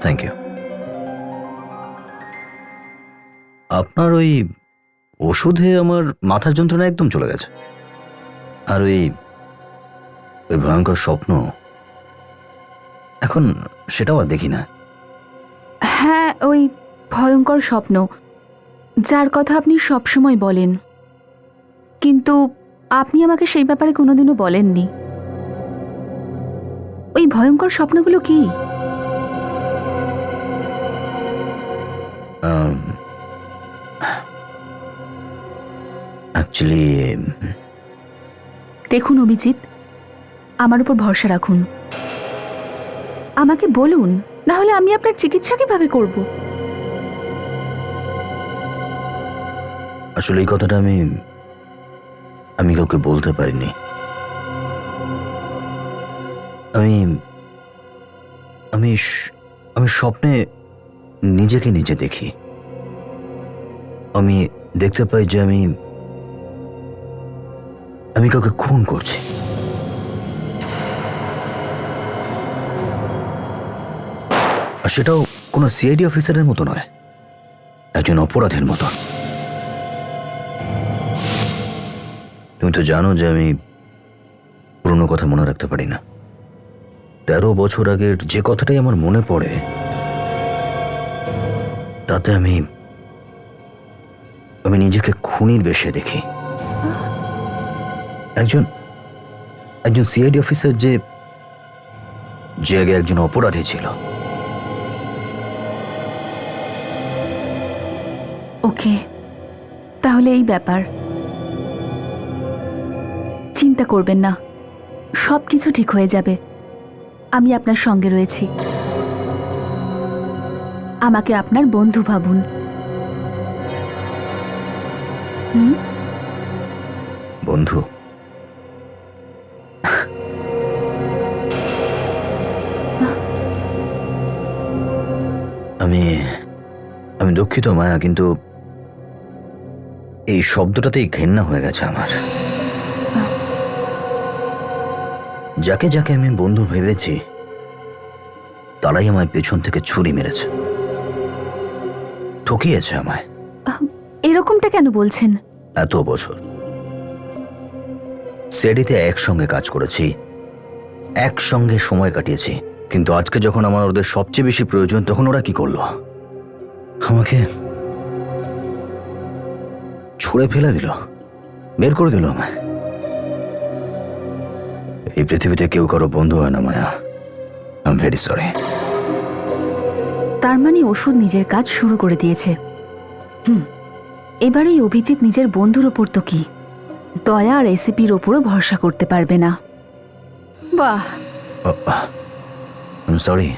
Thank you. আপনার ওই ওষুধে আমার মাথার যন্ত্রণা একদম চলে গেছে। আর ওই ভয়ঙ্কর স্বপ্ন এখন সেটাও আর দেখি না। হ্যাঁ, ওই ভয়ঙ্কর স্বপ্ন যার কথা আপনি সবসময় বলেন, কিন্তু আপনি আমাকে সেই ব্যাপারে কোনোদিনও বলেননি। ওই ভয়ঙ্কর স্বপ্নগুলো কি? অ্যাকচুয়ালি দেখুন অভিজিৎ, আমার উপর ভরসা রাখুন, আমাকে বলুন, না হলে আমি আপনার চিকিৎসা কিভাবে করব? আসলে এই কথাটা আমি কাউকে বলতে পারিনি। আমি আমি আমি স্বপ্নে নিজেকে নিজে দেখি। আমি দেখতে পাই যে আমি কাউকে খুন করছি। আর সেটাও কোনো সিআইডি অফিসারের মতো নয়, একজন অপরাধের মতো। তুমি তো জানো যে আমি পুরনো কথা মনে রাখতে পারি না। 13 বছর আগের যে কথাটাই আমার মনে পড়ে, তাতে আমি নিজেকে খুনির বেশে দেখি। একজন সিআইডি অফিসার যে আগে একজন অপরাধী ছিল। ওকে, তাহলে এই ব্যাপার। চিন্তা করবেন না, সব কিছু ঠিক হয়ে যাবে। আমি আপনার সঙ্গে রয়েছি। আমাকে আপনার বন্ধু ভাবুন। বন্ধু? আমি দুঃখিত মায়া, কিন্তু এই শব্দটাতেই ঘেন্না হয়ে গেছে আমার। যাকে যাকে আমি বন্ধু ভেবেছি, তারাই আমায় পেছন থেকে ছুরি মেরেছে, ঠকিয়েছে আমায়। এরকমটা কেন বলছেন? এত বছর সিআইডিতে একসঙ্গে কাজ করেছি, একসঙ্গে সময় কাটিয়েছি, কিন্তু আজকে যখন আমার ওদের সবচেয়ে বেশি প্রয়োজন, তখন ওরা কি করলো? আমাকে ছুঁড়ে ফেলে দিল, বের করে দিল আমায়। এই পৃথিবীতে কেউ কারো বন্ধু হয় না মায়া। I am very sorry. তার মানে ওষুধ নিজের কাজ শুরু করে দিয়েছে। এবারে এই অভিজিৎ নিজের বন্ধুর ওপর তো কি, দয়া আর রেসিপির ওপরও ভরসা করতে পারবে না। বাহ, আই এম সরি।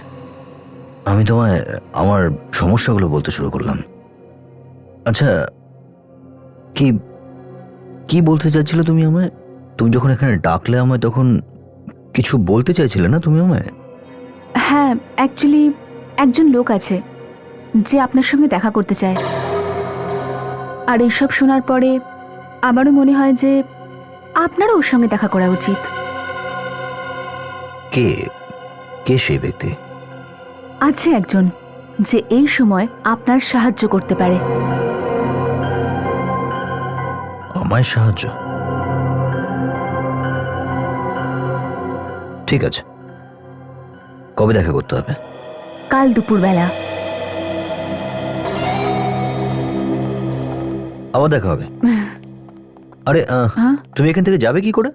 আমি তোমায় আমার সমস্যাগুলো বলতে শুরু করলাম। আচ্ছা, কি কি বলতে চাইছিলে তুমি আমায়? তুমি যখন এখানে ডাকলে আমায়, তখন কিছু বলতে চাইছিলে না তুমি আমায়? হ্যাঁ, অ্যাকচুয়ালি একজন লোক আছে যে আপনার সঙ্গে দেখা করতে চায়। আর এইসব শোনার পরে আমারও মনে হয় যে আপনারও ওর সঙ্গে দেখা করা উচিত। কে কে সেই ব্যক্তি? আছে একজন যে এই সময় আপনার সাহায্য করতে পারে। আমায় সাহায্য? ঠিক আছে, কবে দেখা করতে হবে? কাল দুপুরবেলা। আবার দেখা হবে। আরে হ্যাঁ? তুমি এখান থেকে যাবে কি করে?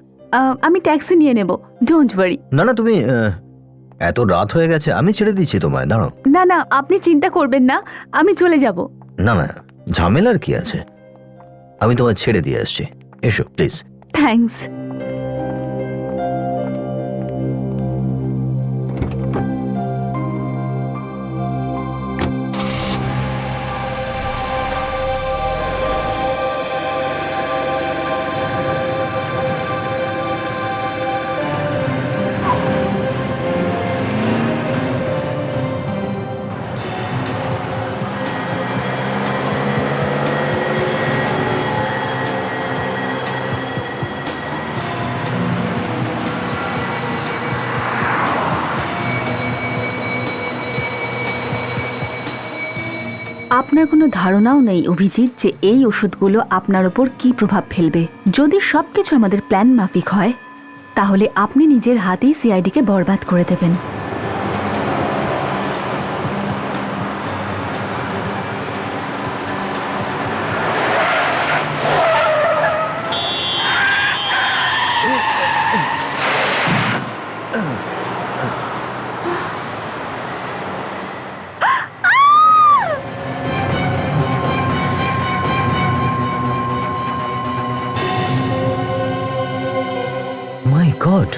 আমি ট্যাক্সি নিয়ে নেব, ডোন্ট ওয়ারি। না না, তুমি এত রাত হয়ে গেছে, আমি ছেড়ে দিচ্ছি তোমায়, দাঁড়াও। না না, আপনি চিন্তা করবেন না, আমি চলে যাব। না না, ঝামেলার কি আছে, আমি তোমায় ছেড়ে দিয়ে আসছি। এসো প্লিজ। থ্যাঙ্কস। আপনার কোনো ধারণাও নেই অভিজিৎ যে এই ওষুধগুলো আপনার ওপর কি প্রভাব ফেলবে। যদি সবকিছু আমাদের প্ল্যান মাফিক হয় তাহলে আপনি নিজের হাতেই সিআইডিকে বরবাদ করে দেবেন। মাই গড,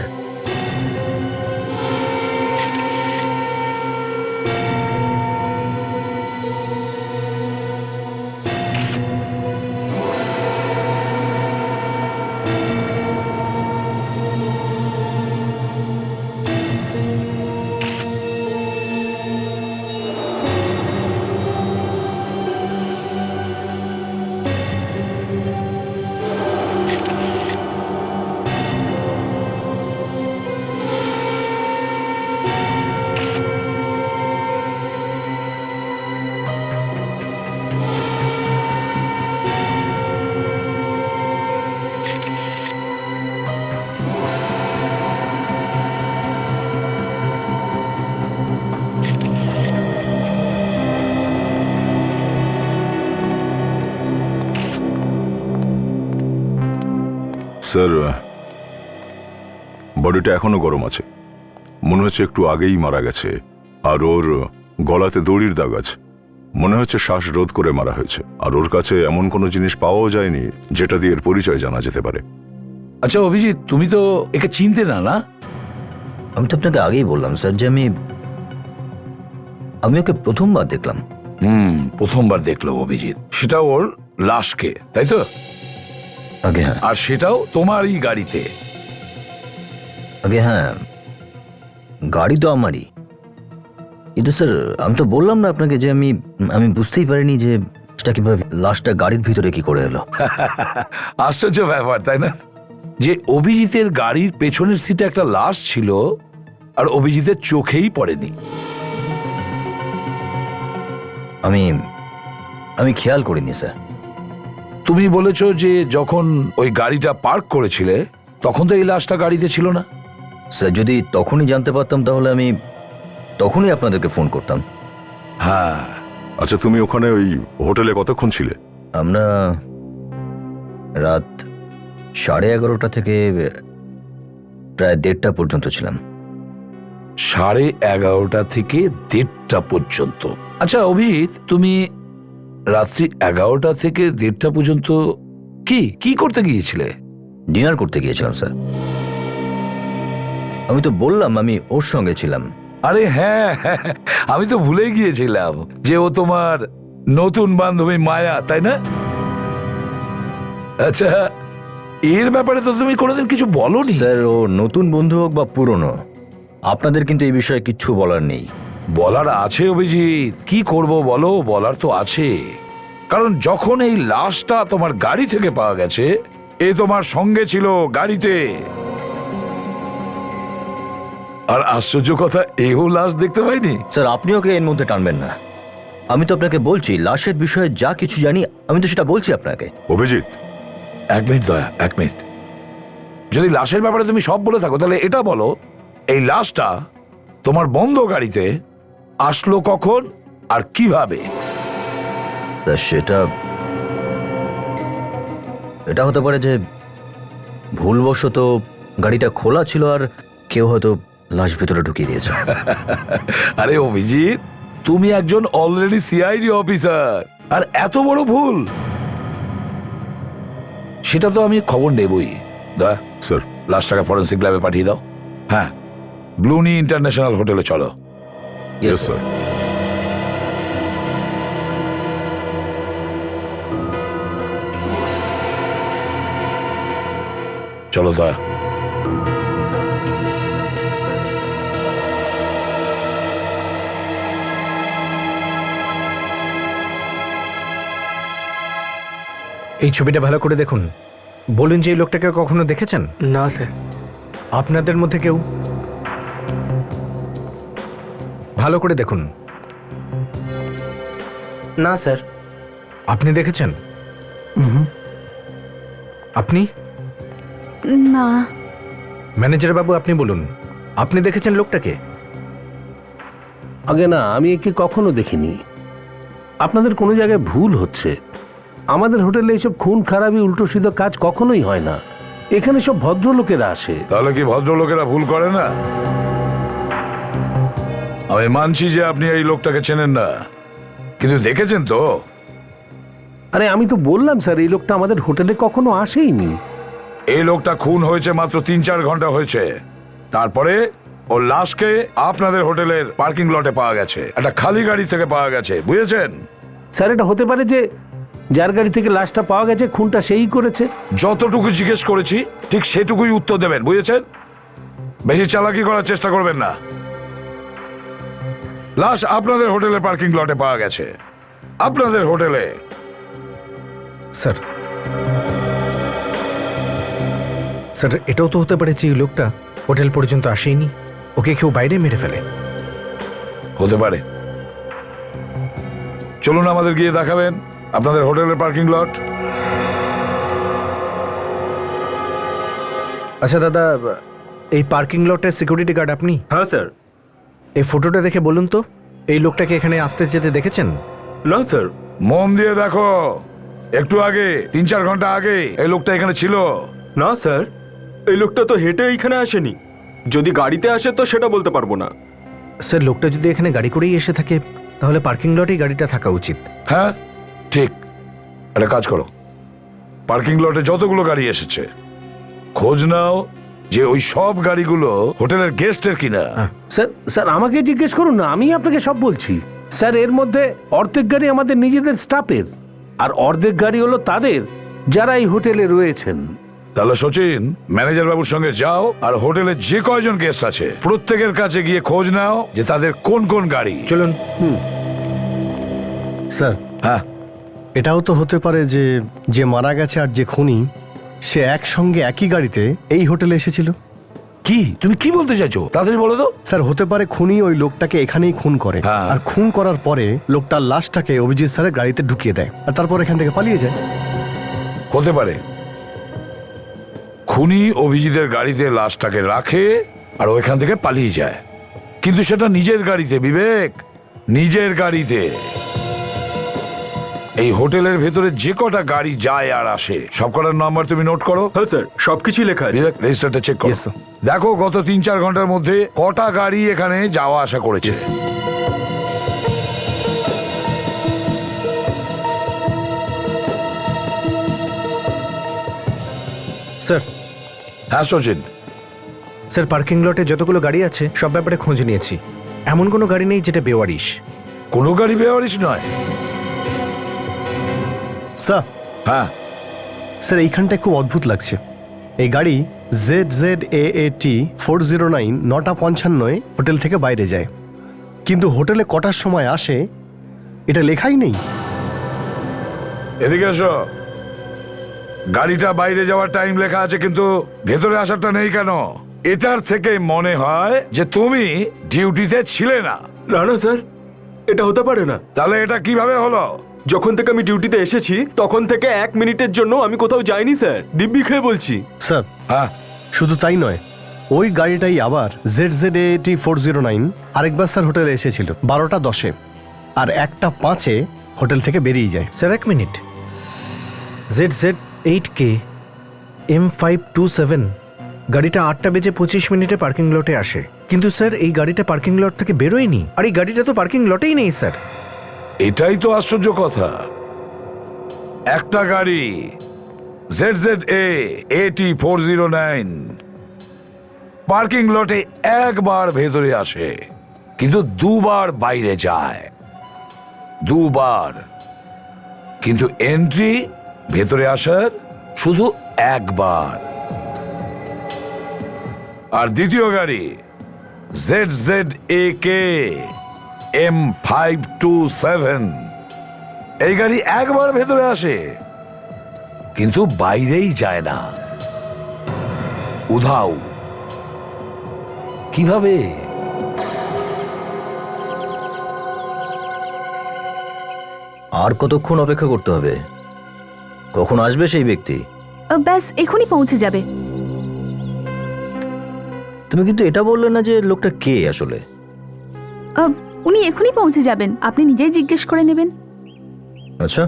স্যার, বডিটা এখনো গরম আছে, মনে হচ্ছে একটু আগেই মারা গেছে। আর ওর গলাতে দড়ির দাগ আছে, মনে হচ্ছে শ্বাসরোধ করে মারা হয়েছে। আর ওর কাছে এমন কোনো জিনিস পাওয়াও যায়নি যেটা দিয়ে এর পরিচয় জানা যেতে পারে। আচ্ছা অভিজিৎ, তুমি তো একে চিনতে না, না? আমি তো আপনাকে আগেই বললাম স্যার যে আমি ওকে প্রথমবার দেখলাম। প্রথমবার দেখলো অভিজিৎ, সেটা ওর লাশকে, তাই তো? আগে হ্যাঁ, আর সেটাও তোমারই গাড়িতে। আগে হ্যাঁ, গাড়ি তো আমারই। কিন্তু স্যার, আমি তো বললাম না আপনাকে যে আমি বুঝতেই পারিনি যে সেটা কিভাবে লাশটা গাড়ির ভিতরে কি করে এলো। আশ্চর্য ব্যাপার, তাই না? যে অভিজিতের গাড়ির পেছনের সিটে একটা লাশ ছিল আর অভিজিতের চোখেই পড়েনি। আমি খেয়াল করিনি স্যার। তুমি বলেছো যে যখন ওই গাড়িটা পার্ক করেছিলে তখন তো এই লাশটা গাড়িতে ছিল না। স্যার, যদি তখনই জানতে পারতাম তাহলে আমি তখনই আপনাদেরকে ফোন করতাম। হ্যাঁ। আচ্ছা, তুমি ওখানে ওই হোটেলে কতক্ষণ ছিলে? আমরা রাত 11:30 থেকে প্রায় 1:30 পর্যন্ত ছিলাম। 11:30 থেকে 1:30 পর্যন্ত। আচ্ছা অভিজিৎ, তুমি রাত্রি 11টা থেকে 1:30 পর্যন্ত কি কি করতে গিয়েছিলে? ডিনার করতে গিয়েছিলাম স্যার। আমি তো বললাম আমি ওর সঙ্গে ছিলাম। আরে হ্যাঁ, আমি তো ভুলে গিয়েছিলাম যে ও তোমার নতুন বান্ধবী মায়া, তাই না? আচ্ছা, এর ব্যাপারে তো তুমি কোনোদিন কিছু বলোনি। স্যার, ও নতুন বন্ধু হোক বা পুরনো, আপনাদের কিন্তু এই বিষয়ে কিচ্ছু বলার নেই। বলার আছে অভিজিৎ, কি করব বলো, বলার তো আছে। কারণ যখন এই লাশটা তোমার গাড়ি থেকে পাওয়া গেছে, এ তোমার সঙ্গে ছিল গাড়িতে। আর আশ্চর্য কথা, এও লাশ দেখতে পাইনি। স্যার, আপনি ওকে এর মধ্যে টানবেন না। আমি তো আপনাকে বলছি লাশের বিষয়ে যা কিছু জানি, আমি তো সেটা বলছি আপনাকে। অভিজিৎ, এক মিনিট দয়া, এক মিনিট। যদি লাশের ব্যাপারে তুমি সব বলে থাকো তাহলে এটা বলো, এই লাশটা তোমার বন্ধ গাড়িতে আসলো কখন আর কিভাবে? তা সেটা এটা হতে পারে যে ভুলবশত গাড়িটা খোলা ছিল আর কেউ হয়তো লাশ ভেতরে ঢুকিয়ে দিয়েছে। আরে অভিজিৎ, তুমি একজন অলরেডি সিআইডি অফিসার, আর এত বড় ভুল? সেটা তো আমি খবর নেবই। দয়া, স্যার। লাশটাকে ফরেন্সিক ল্যাবে পাঠিয়ে দাও। হ্যাঁ, ব্লুনি ইন্টারন্যাশনাল হোটেলে চলো। Yes sir. চলো দয়া। এই ছবিটা ভালো করে দেখুন। বলুন যে এই লোকটাকে কখনো দেখেছেন? না স্যার। আপনাদের মধ্যে কেউ? ভালো করে দেখুন। না স্যার। আপনি দেখেছেন? আপনি? না। ম্যানেজার বাবু, আপনি বলুন, আপনি দেখেছেন লোকটাকে? আগে না, আমি একে কখনো দেখিনি। আপনাদের কোনো জায়গায় ভুল হচ্ছে। আমাদের হোটেলে এইসব খুন খারাপি উল্টো সিধো কাজ কখনোই হয় না। এখানে সব ভদ্রলোকেরা আসে। তাহলে কি ভদ্রলোকেরা ভুল করে না? আমি মানছি যে আপনি এই লোকটাকে চেনেন না, কিন্তু দেখেছেন তো? আরে আমি তো বললাম স্যার, এই লোকটা আমাদের হোটেলে কখনো আসেইনি। এই লোকটা খুন হয়েছে মাত্র 3-4 ঘন্টা হয়েছে। তারপরে ওর লাশকে আপনাদের হোটেলের পার্কিং লটে পাওয়া গেছে, একটা খালি গাড়ি থেকে পাওয়া গেছে, বুঝেছেন? স্যার, এটা হতে পারে যে যার গাড়ি থেকে লাশটা পাওয়া গেছে খুনটা সেই করেছে। যতটুকু জিজ্ঞেস করেছি ঠিক সেটুকুই উত্তর দেবেন, বুঝেছেন? বেশি চালাকি করার চেষ্টা করবেন না। লাশ আপনাদের হোটেলের পার্কিং লটে পাওয়া গেছে, আপনাদের হোটেলে। স্যার, স্যার, এটাও তো হতে পারে যে এই লোকটা হোটেল পর্যন্ত আসেনি, ওকে কেউ বাইরে মেরে ফেলে। হতে পারে। চলুন আমাদের গিয়ে দেখাবেন আপনাদের হোটেলের পার্কিং লট। আচ্ছা দাদা, এই পার্কিং লটের সিকিউরিটি গার্ড আপনি? হ্যাঁ স্যার। এই ফটোটা দেখে বলুন তো, এই লোকটাকে এখানে আসতে যেতে দেখেছেন? না স্যার। মন দিয়ে দেখো, একটু আগে 3-4 ঘন্টা আগে এই লোকটা এখানে ছিল। না স্যার, এই লোকটা তো হেঁটে এইখানে আসেনি। যদি গাড়িতে আসে তো সেটা বলতে পারবো না। স্যার, লোকটা যদি এখানে গাড়ি করেই এসে থাকে তাহলে পার্কিং লটেই গাড়িটা থাকা উচিত। হ্যাঁ ঠিক। একটা কাজ করো, পার্কিং লটে যতগুলো গাড়ি এসেছে খোঁজ নাও যে ওই সব গাড়িগুলো হোটেলের গেস্টের কিনা। স্যার, স্যার আমাকে জিজ্ঞেস করুন না, আমি আপনাকে সব বলছি। স্যার, এর মধ্যে অর্ধেক গাড়ি আমাদের নিজেদের স্টাফের, আর অর্ধেক গাড়ি হলো তাদের যারা এই হোটেলে রয়েছেন। তাহলে সচিন, ম্যানেজার বাবুর সঙ্গে যাও আর হোটেলে যে কয়জন গেস্ট আছে প্রত্যেকের কাছে গিয়ে খোঁজ নাও যে তাদের কোন কোন গাড়ি। চলুন। স্যার, হ্যাঁ, এটাও তো হতে পারে যে যে মারা গেছে আর যে খুনি সে একসঙ্গে একই গাড়িতে এই হোটেলে এসেছিল। কি তুমি কি বলতে চাইছো? তাড়াতাড়ি বলো তো। স্যার, হতে পারে খুনি ওই লোকটাকে এখানেই খুন করে, হ্যাঁ। আর খুন করার পরে লোকটার লাশটাকে অভিজিৎ স্যারের গাড়িতে ঢুকিয়ে দেয় আর তারপর এখান থেকে পালিয়ে যায়। হতে পারে খুনি অভিজিতের গাড়িতে লাশটাকে রাখে আর ওইখান থেকে পালিয়ে যায়, কিন্তু সেটা নিজের গাড়িতে, বিবেক, নিজের গাড়িতে। এই হোটেলের ভেতরে যে কটা গাড়ি যায় আর আসে সব কটার নাম্বার তুমি নোট করো। হ্যাঁ স্যার, সবকিছুই লেখা আছে। বিবেক, রেজিস্টারটা চেক করো। Yes, sir. দেখো গত 3-4 ঘন্টার মধ্যে কটা গাড়ি এখানে যাওয়া আসা করেছে। স্যার, হ্যাঁ সচিন। স্যার, পার্কিং লটে যতগুলো গাড়ি আছে সব ব্যাপারে খোঁজ নিয়েছি। এমন কোনো গাড়ি নেই যেটা বেওয়ারিশ। কোনো গাড়ি বেওয়ারিশ নয়। স্যার, হ্যাঁ, স্যার এইখানটায় খুব অদ্ভুত লাগছে। এই গাড়ি ZZAAT 409 9:55 হোটেল থেকে বাইরে যায়, কিন্তু হোটেলে কটার সময় আসে এটা লেখাই নেই। এদিকে এসো। গাড়িটা বাইরে যাওয়ার টাইম লেখা আছে কিন্তু ভেতরে আসারটা নেই কেন? এটার থেকে মনে হয় যে তুমি ডিউটিতে ছিলে না। না না স্যার, এটা হতে পারে না। তাহলে এটা কিভাবে হলো? যখন থেকে আমি ডিউটিতে এসেছি তখন থেকে 1 মিনিটের জন্য আমি কোথাও যাইনি স্যার, দিব্যি খেয়ে বলছি। স্যার হ্যাঁ, শুধু তাই নয়, ওই গাড়িটাই আবার ZZAT409 আরেকবার স্যার হোটেলে এসেছিল 12:10 আর 1:05 হোটেল থেকে বেরিয়ে যায়। স্যার এক মিনিট, ZZ8K M527 গাড়িটা 8:25 পার্কিং লটে আসে, কিন্তু স্যার এই গাড়িটা পার্কিং লট থেকে বেরোয়নি, আর এই গাড়িটা তো পার্কিং লটেই নেই স্যার। এটাই তো আশ্চর্য কথা। একটা গাড়ি ZZAT409 পার্কিং লটে একবার ভেতরে আসে, কিন্তু দুবার বাইরে যায়, দুবার। কিন্তু এন্ট্রি ভেতরে আসার শুধু একবার। আর দ্বিতীয় গাড়ি ZZAK M527 এই গাড়ি একবার ভেতরে আসে, কিন্তু বাইরেই যায় না, উধাও। কিভাবে? আর কতক্ষণ অপেক্ষা করতে হবে? কখন আসবে সেই ব্যক্তি? ব্যাস এখনই পৌঁছে যাবে। তুমি কিন্তু এটা বললে না যে লোকটা কে আসলে। উনি এখনই পৌঁছে যাবেন, আপনি নিজেই জিজ্ঞেস করে নেবেন। আচ্ছা,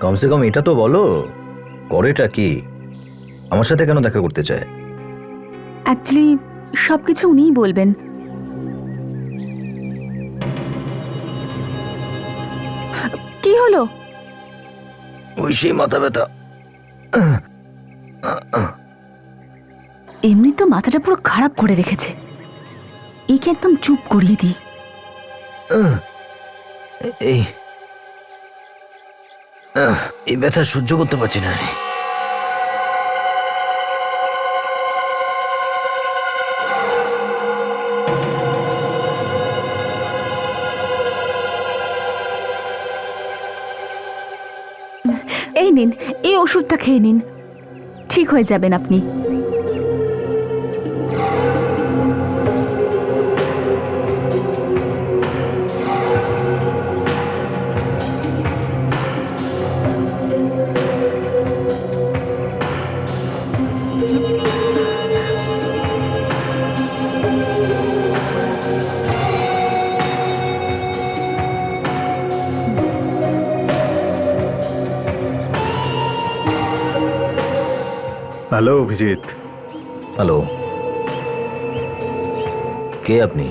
কমসে কম এটা তো বলো, করেটা কি, আমার সাথে কেন দেখা করতে চায়? অ্যাকচুয়ালি সবকিছু উনিই বলবেন। কি হলো? ওই সেই মাথা ব্যথা। এমনি তো মাথাটা পুরো খারাপ করে রেখেছে, একে একদম চুপ করিয়ে দিই। এই এই ব্যথা সহ্য করতে পারছি না আমি। এই নিন, এই ওষুধটা খেয়ে নিন, ঠিক হয়ে যাবেন আপনি। হ্যালো অভিজিৎ। হ্যালো, কে আপনি?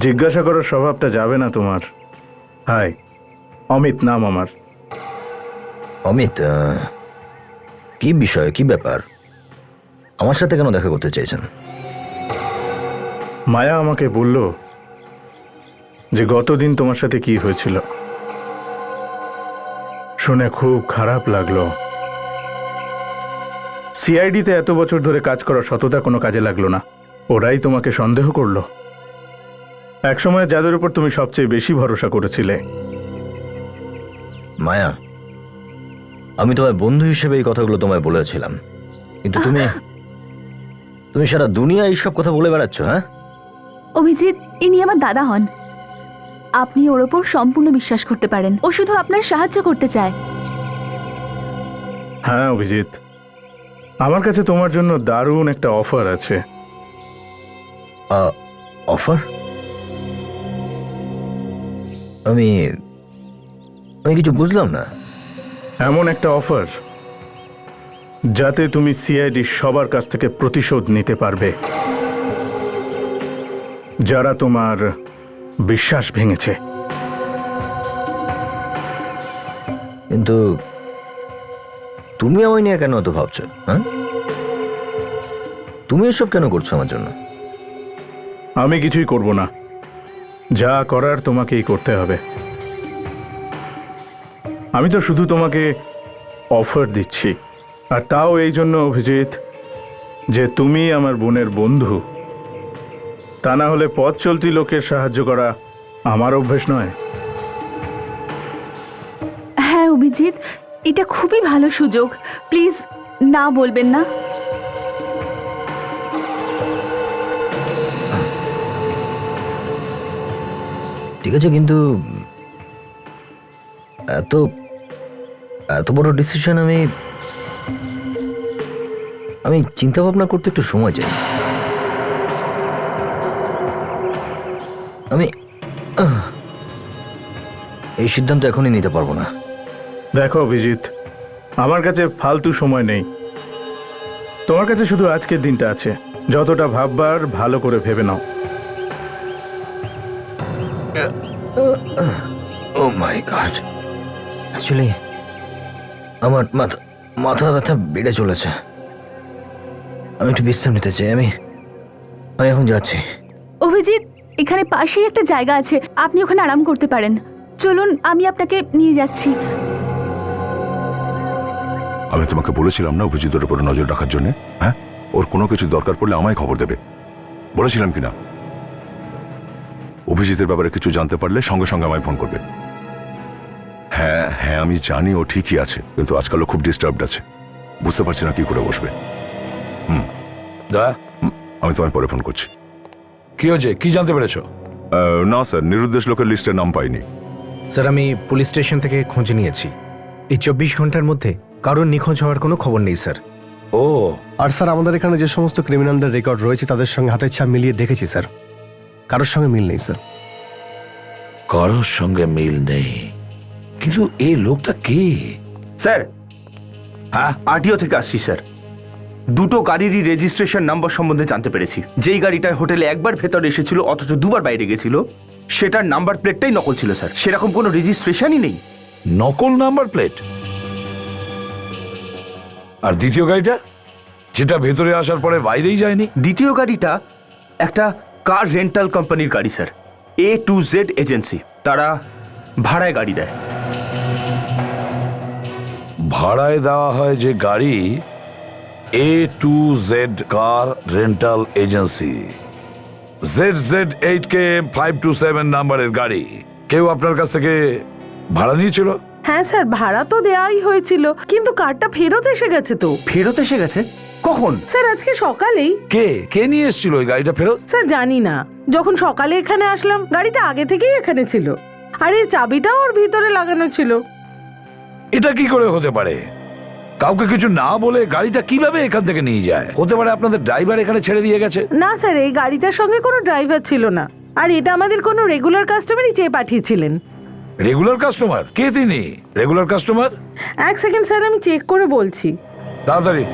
জিজ্ঞাসা করার স্বভাবটা যাবে না তোমার। হাই, অমিত নাম আমার। অমিত, কি বিষয়, কি ব্যাপার? আমার সাথে কেন দেখা করতে চাইছেন? মায়া আমাকে বলল যে গতদিন তোমার সাথে কি হয়েছিল, শুনে খুব খারাপ লাগলো। সিআইডিতে এত বছর ধরে কাজ করার সততা কোনো কাজে লাগলো না, ওরাই তোমাকে সন্দেহ করলো। একসময় যাদের উপর তুমি সবচেয়ে বেশি ভরসা করেছিলে। মায়া, আমি তোমার বন্ধু হিসেবে এই কথাগুলো তোমায় বলেছিলাম, কিন্তু তুমি তুমি সারা দুনিয়া এইসব কথা বলে বেড়াচ্ছ। হ্যাঁ অভিজিৎ, ইনি আমার দাদা হন, আপনি ওর ওপর সম্পূর্ণ বিশ্বাস করতে পারেন, ও শুধু আপনার সাহায্য করতে চায়। হ্যাঁ অভিজিৎ, আমার কাছে তোমার জন্য দারুণ একটা অফার আছে। অফার? আমি কিছু বুঝলাম না। এমন একটা অফার যাতে তুমি সিআইডি সবার কাছ থেকে প্রতিশোধ নিতে পারবে যারা তোমার বিশ্বাস ভেঙেছে। কিন্তু তুমি আমায় নিয়ে কেন এত ভাবছো? হ্যাঁ, তুমি এসব কেন করছো আমার জন্য? আমি কিছুই করব না, যা করার তোমাকেই করতে হবে। আমি তো শুধু তোমাকে অফার দিচ্ছি, আর তাও এই জন্য অভিজিৎ যে তুমি আমার বোনের বন্ধু। তা না হলে পথ চলতি লোকের সাহায্য করা আমার অভ্যেস নয়। হ্যাঁ অভিজিৎ, এটা খুবই ভালো সুযোগ, প্লিজ না বলবেন না? ঠিক আছে, কিন্তু এত এত বড় ডিসিশন আমি চিন্তা ভাবনা করতে একটু সময় চাই। আমি এই সিদ্ধান্ত এখনই নিতে পারবো না। দেখো অভিজিৎ, আমার কাছে ফালতু সময় নেই। তোমার কাছে শুধু আজকের দিনটা আছে, যতটা ভাববার ভালো করে ভেবে নাও। ও মাই গড, অ্যাকচুয়ালি আমার মাথা ব্যথা বেড়ে চলেছে। আমি একটু বিশ্রাম নিতে চাই। আমি এখন যাচ্ছি। অভিজিৎ, এখানে পাশেই একটা জায়গা আছে, আপনি ওখানে আরাম করতে পারেন। চলুন, আমি আপনাকে নিয়ে যাচ্ছি। আমি তোমাকে বলেছিলাম না অভিজিতের উপরে নজর রাখার জন্য? হ্যাঁ, ওর কোনো কিছু দরকার পড়লে আমায় খবর দেবে, বলেছিলাম কিনা? অভিজিতের ব্যাপারে কিছু জানতে পারলে সঙ্গে সঙ্গে আমায় ফোন করবে। হ্যাঁ হ্যাঁ, আমি জানি ও ঠিকই আছে, কিন্তু আজকাল ও খুব ডিস্টার্বড আছে, বুঝতে পারছি না কি করে বসবে। আমি তোমায় পরে ফোন করছি। কি হয়েছে, কি জানতে পেরেছো? না স্যার, নিরুদ্দেশ লোকের লিস্টে নাম পাইনি। স্যার, আমি পুলিশ স্টেশন থেকে খোঁজ নিয়েছি। এই 24 ঘন্টার মধ্যে কারোর নিখোঁজ হওয়ার কোনো খবর নেই স্যার। ও, আর স্যার আমাদের এখানে যে সমস্ত ক্রিমিনালদের রেকর্ড রয়েছে তাদের সঙ্গে হাতের ছাপ মিলিয়ে দেখেছি স্যার, কারোর সঙ্গে মিল নেই স্যার। কারোর সঙ্গে মিল নেই, কিন্তু এই লোকটা কে? স্যার, হ্যাঁ, আরটিও থেকে আসছি স্যার। দুটো গাড়িরই রেজিস্ট্রেশন নাম্বার সম্বন্ধে জানতে পেরেছি। যেই গাড়িটা হোটেলে একবার ভেতরে এসেছিল অথচ দুবার বাইরে গেছিল, সেটার নাম্বার প্লেটটাই নকল ছিল স্যার। সেরকম কোনো রেজিস্ট্রেশনই নেই। নকল নাম্বার প্লেট? আর দ্বিতীয় গাড়িটা, যেটা ভেতরে আসার পরে বাইরেই যায়নি? দ্বিতীয় গাড়িটা একটা কার রেন্টাল কোম্পানির গাড়ি স্যার, A2Z এজেন্সি। তারা ভাড়ায় গাড়ি দেয়। ভাড়ায় দেওয়া হয় যে গাড়ি, A2Z কার রেন্টাল এজেন্সি, ZZ8K527 নাম্বারের গাড়ি। কেউ আপনার কাছ থেকে ভাড়া নিয়েছিল? হ্যাঁ স্যার, ভাড়া তো দেওয়াই হয়েছিল, কিন্তু কারটা ফেরত এসে গেছে তো। ফেরত এসে গেছে? কখন? স্যার, আজকে সকালেই। কে কে নিয়ে এসেছিল ওই গাড়িটা ফেরত? স্যার জানি না, যখন সকালে এখানে আসলাম গাড়িটা আগে থেকেই এখানে ছিল, আর এই চাবিটাও ওর ভিতরে লাগানো ছিল। এটা কি করে হতে পারে? কাউকে কিছু না বলে গাড়িটা কিভাবে এখান থেকে নিয়ে যায়? হতে পারে আপনাদের ড্রাইভার এখানে ছেড়ে দিয়ে গেছে। না স্যার, এই গাড়িটার সঙ্গে কোনো ড্রাইভার ছিল না, আর এটা আমাদের কোনো রেগুলার কাস্টমারই চেয়ে পাঠিয়েছিলেন। Regular customer? কে তিনি রেগুলার কাস্টমার? এক সেকেন্ড স্যার, আমি চেক করে বলছি। তাড়াতাড়ি।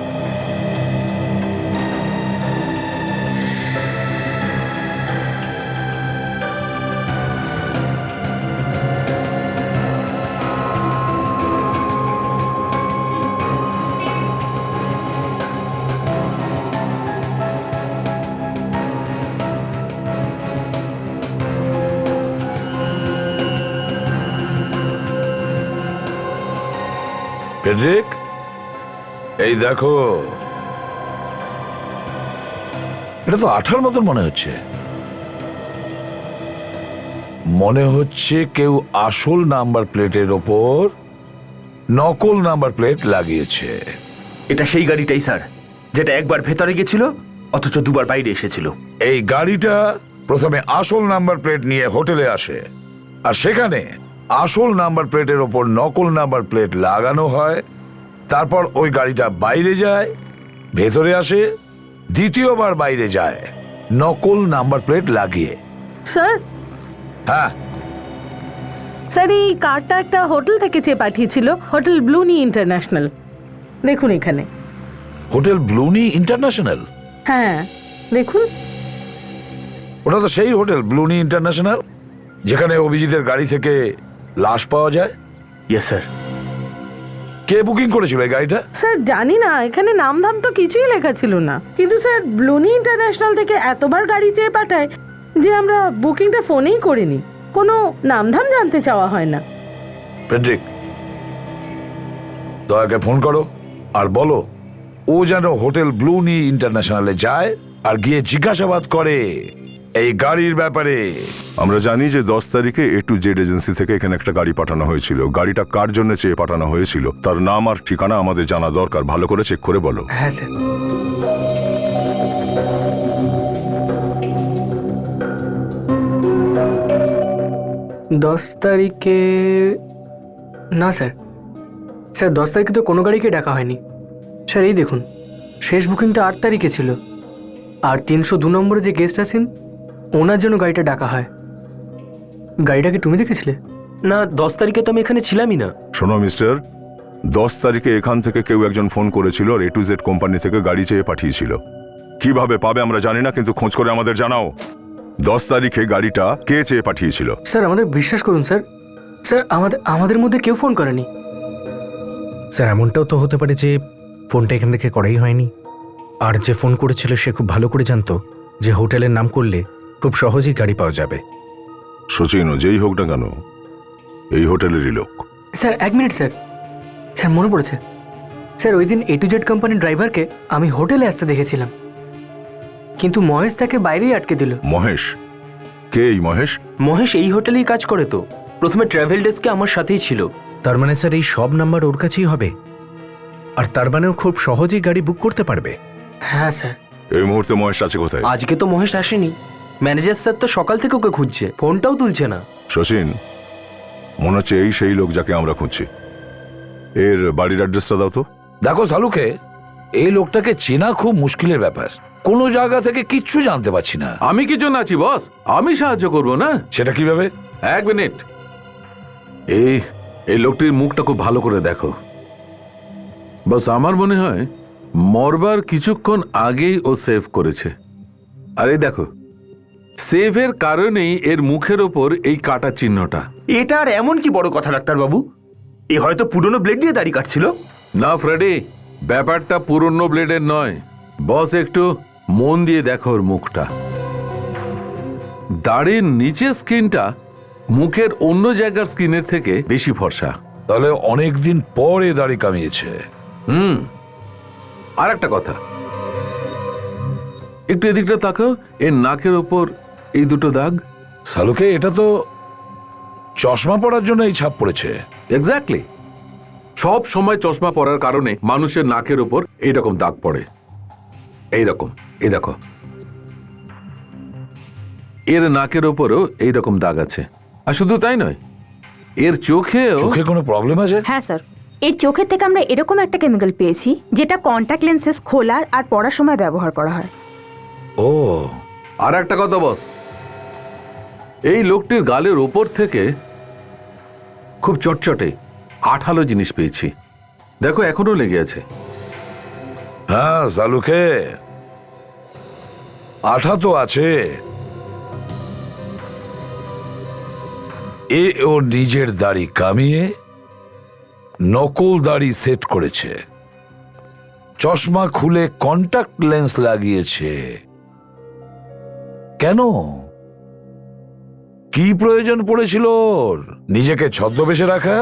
ফেডরিক, এই দেখো, এটা তো আঠার মতন মনে হচ্ছে। মনে হচ্ছে কেউ আসল নাম্বার প্লেটের ওপর নকল নাম্বার প্লেট লাগিয়েছে। এটা সেই গাড়িটাই স্যার, যেটা একবার ভেতরে গেছিল অথচ দুবার বাইরে এসেছিল। এই গাড়িটা প্রথমে আসল নাম্বার প্লেট নিয়ে হোটেলে আসে, আর সেখানে আসল নাম্বার প্লেটের ওপর নকল নাম্বার প্লেট লাগানো হয়। তারপর ওই গাড়িটা বাইরে যায়, ভেতরে আসে, দ্বিতীয়বার বাইরে যায় নকল নাম্বার প্লেট লাগিয়ে। স্যার, হ্যাঁ স্যার, এই কারটা একটা হোটেল থেকে চেয়ে পাঠিয়েছিল, হোটেল ব্লুনি ইন্টারন্যাশনাল। দেখুন এখানে। Hotel Blooney international? হ্যাঁ দেখুন। ওটা তো সেই হোটেল ব্লুনি ইন্টারন্যাশনাল যেখানে অভিজিতের গাড়ি থেকে লাশ পাওয়া যায়। Yes sir. কে বুকিং করেছিল এই গাড়িটা? স্যার জানি না, এখানে নাম ধাম তো কিছুই লেখা ছিল না, কিন্তু স্যার ব্লুনি ইন্টারন্যাশনাল থেকে এতবার গাড়ি চেয়ে পাঠায় যে আমরা বুকিংটা ফোনেই করিনি, কোনো নামধাম জানতে চাওয়া হয় না। ফেডরিক, দয়াকে ফোন করো আর বলো ও যেন হোটেল ব্লুনি ইন্টারন্যাশনালে যায় আর গিয়ে জিজ্ঞাসাবাদ করে এই গাড়ির ব্যাপারে। আমরা জানি যে 10 তারিখে A to Z এজেন্সি থেকে এখানে একটা গাড়ি পাঠানো হয়েছিল। গাড়িটা কার জন্য চেয়ে পাঠানো হয়েছিল তার নাম আর ঠিকানা আমাদের জানা দরকার। ভালো করে চেক করে বলো। হ্যাঁ স্যার। দশ তারিখে না স্যার, স্যার 10 তারিখে তো কোনো গাড়িকে ডাকা হয়নি স্যার। এই দেখুন, শেষ বুকিংটা 8 তারিখে ছিল, আর 302 নম্বরে যে গেস্ট আছেন ওনার জন্য গাড়িটা ডাকা হয়। গাড়িটা কি তুমি দেখেছিলে? না, 10 তারিখে তো আমি এখানে ছিলামই না। শোনো মিস্টার, 10 তারিখে এখান থেকে কেউ একজন ফোন করেছিল আর A to Z কোম্পানি থেকে গাড়ি চেয়ে পাঠিয়েছিল। কিভাবে পাবে আমরা জানি না, কিন্তু খোঁজ করে আমাদের জানাও 10 তারিখে গাড়িটা কে চেয়ে পাঠিয়েছিল। স্যার আমাদের বিশ্বাস করুন স্যার, স্যার আমাদের মধ্যে কেউ ফোন করেনি। স্যার এমনটাও তো হতে পারে যে ফোনটা এখান থেকে করাই হয়নি, আর যে ফোন করেছিল সে খুব ভালো করে জানতো যে হোটেলের নাম করলে খুব সহজেই গাড়ি পাওয়া যাবে। সচিন যেই হোক না কেন এই হোটেলেরই লোক। স্যার 1 মিনিট স্যার, স্যার মনে পড়েছে স্যার, ওই দিন A to Z কোম্পানির ড্রাইভারকে আমি হোটেলে আসতে দেখেছিলাম, কিন্তু মহেশ তাকে বাইরেই আটকে দিল। মহেশ? কে এই মহেশ? মহেশ এই হোটেলেই কাজ করে তো, প্রথমে ট্রাভেল ডেস্কে আমার সাথেই ছিল। তার মানে স্যার এই সব নাম্বার ওর কাছেই হবে, আর তার মানেও খুব সহজেই গাড়ি বুক করতে পারবে। হ্যাঁ স্যার। এই মুহূর্তে মহেশ আছে কোথায়? আজকে তো মহেশ আসেনি, ম্যানেজার স্যার তো সকাল থেকে ওকে খুঁজছে, ফোনটাও তুলছে না। সচিন মনে হচ্ছে এই সেই লোক যাকে আমরা খুঁজছি। এর বাড়ির অ্যাড্রেসটা দাও তো। দেখো সালুকে, এই লোকটাকে চেনা খুব মুশকিলের ব্যাপার। কোনো জায়গা থেকে কিচ্ছু জানতে পারছি না। আমি কি জন্য আছি বস? আমি সাহায্য করব না? সেটা কিভাবে? 1 মিনিট, এই লোকটির মুখটা খুব ভালো করে দেখো বস। আমার মনে হয় মরবার কিছুক্ষণ আগেই ও সেভ করেছে। আর এই দেখো, সেভের কারণেই এর মুখের ওপর এই কাটা চিহ্নটা। এটা আর এমন কি বড় কথা ডাক্তার বাবু, এ হয়তো পুরনো ব্লেড দিয়ে দাড়ি কাটছিল। না ফ্রেডি, ব্যাপারটা পুরনো ব্লেডের নয় বস, একটু মন দিয়ে দেখো ওর মুখটা। দাড়ির নিচের স্কিনটা মুখের অন্য জায়গার স্কিনের থেকে বেশি ফর্সা। তাহলে অনেকদিন পরে দাড়ি কামিয়েছে। আর একটা কথা, একটু এদিকটা তাকাও, এর নাকের ওপর এই দুটো দাগ। সালুকে, এটা তো চশমা পরার জন্য এই ছাপ পড়েছে। এক্স্যাক্টলি, সব সময় চশমা পরার কারণে মানুষের নাকের ওপর এইরকম দাগ পড়ে। এইরকম, এই দেখো, এর নাকের ওপরও এইরকম দাগ আছে। আর শুধু তাই নয়, এর চোখে কোনো প্রবলেম আছে? হ্যাঁ স্যার, এর চোখের থেকে আমরা এরকম একটা কেমিক্যাল পেয়েছি যেটা কন্ট্যাক্ট লেন্সেস খোলার আর পড়ার সময় ব্যবহার করা হয়। ও, আর একটা কথা বস, এই লোকটির গালের ওপর থেকে খুব চটচটে আঠালো জিনিস পেয়েছি। দেখো এখনো লেগে আছে। হ্যাঁ সালুকে, আঠা তো আছে। এ ওর নিজের দাড়ি কামিয়ে নকল দাড়ি সেট করেছে, চশমা খুলে কন্টাক্ট লেন্স লাগিয়েছে। কেন? কি প্রয়োজন পড়েছিল ওর নিজেকে ছদ্মবেশে রাখা?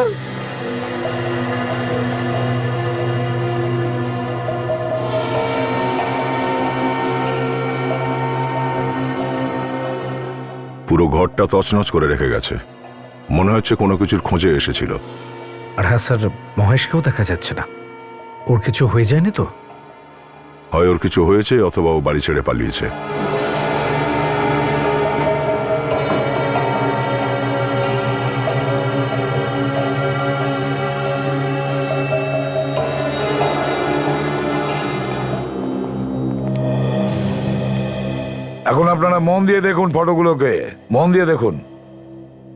পুরো ঘরটা তছনছ করে রেখে গেছে। মনে হচ্ছে কোনো কিছুর খোঁজে এসেছিল। আর হ্যাঁ স্যার, মহেশকেও দেখা যাচ্ছে না। ওর কিছু হয়ে যায়নি তো? হয় ওর কিছু হয়েছে অথবা ও বাড়ি ছেড়ে পালিয়েছে। এখন আপনারা মন দিয়ে দেখুন ফটোগুলোকে, মন দিয়ে দেখুন,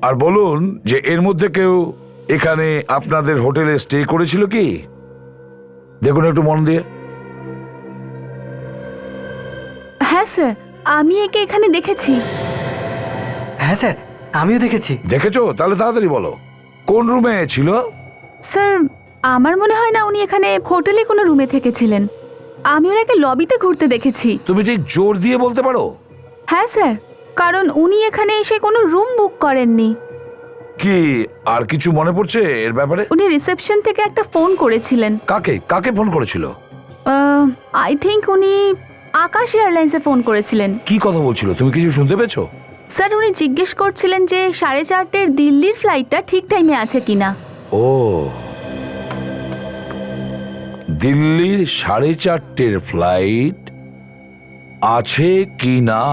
আর বলুন যে এর মধ্যে কেউ এখানে আপনাদের হোটেলে স্টে করেছিল কি? দেখুন একটু মন দিয়ে। হ্যাঁ স্যার, আমি একে এখানে দেখেছি। হ্যাঁ স্যার, আমিও দেখেছি। দেখেছো? তাহলে তাড়াতাড়ি বলো, কোন রুমে ছিল? স্যার আমার মনে হয় না উনি এখানে হোটেলে কোনো রুমে থেকেছিলেন। আমি ওনাকে লবিতে ঘুরতে দেখেছি। তুমি ঠিক জোর দিয়ে বলতে পারো? হ্যাঁ স্যার, কারণ উনি এখানে এসে কোনো রুম বুক করেননি। কি আর কিছু মনে পড়ছে এর ব্যাপারে? উনি রিসেপশন থেকে একটা ফোন করেছিলেন। কাকে কাকে ফোন করেছিল? আই থিঙ্ক উনি আকাশ এয়ারলাইন্সে ফোন করেছিলেন। কি কথা বলছিল, তুমি কিছু শুনতে পেয়েছো? স্যার উনি জিজ্ঞেস করছিলেন যে 4:30 দিল্লির ফ্লাইটটা ঠিক টাইমে আছে কিনা। ও, দিল্লির 4:30 ফ্লাইট আছে কি না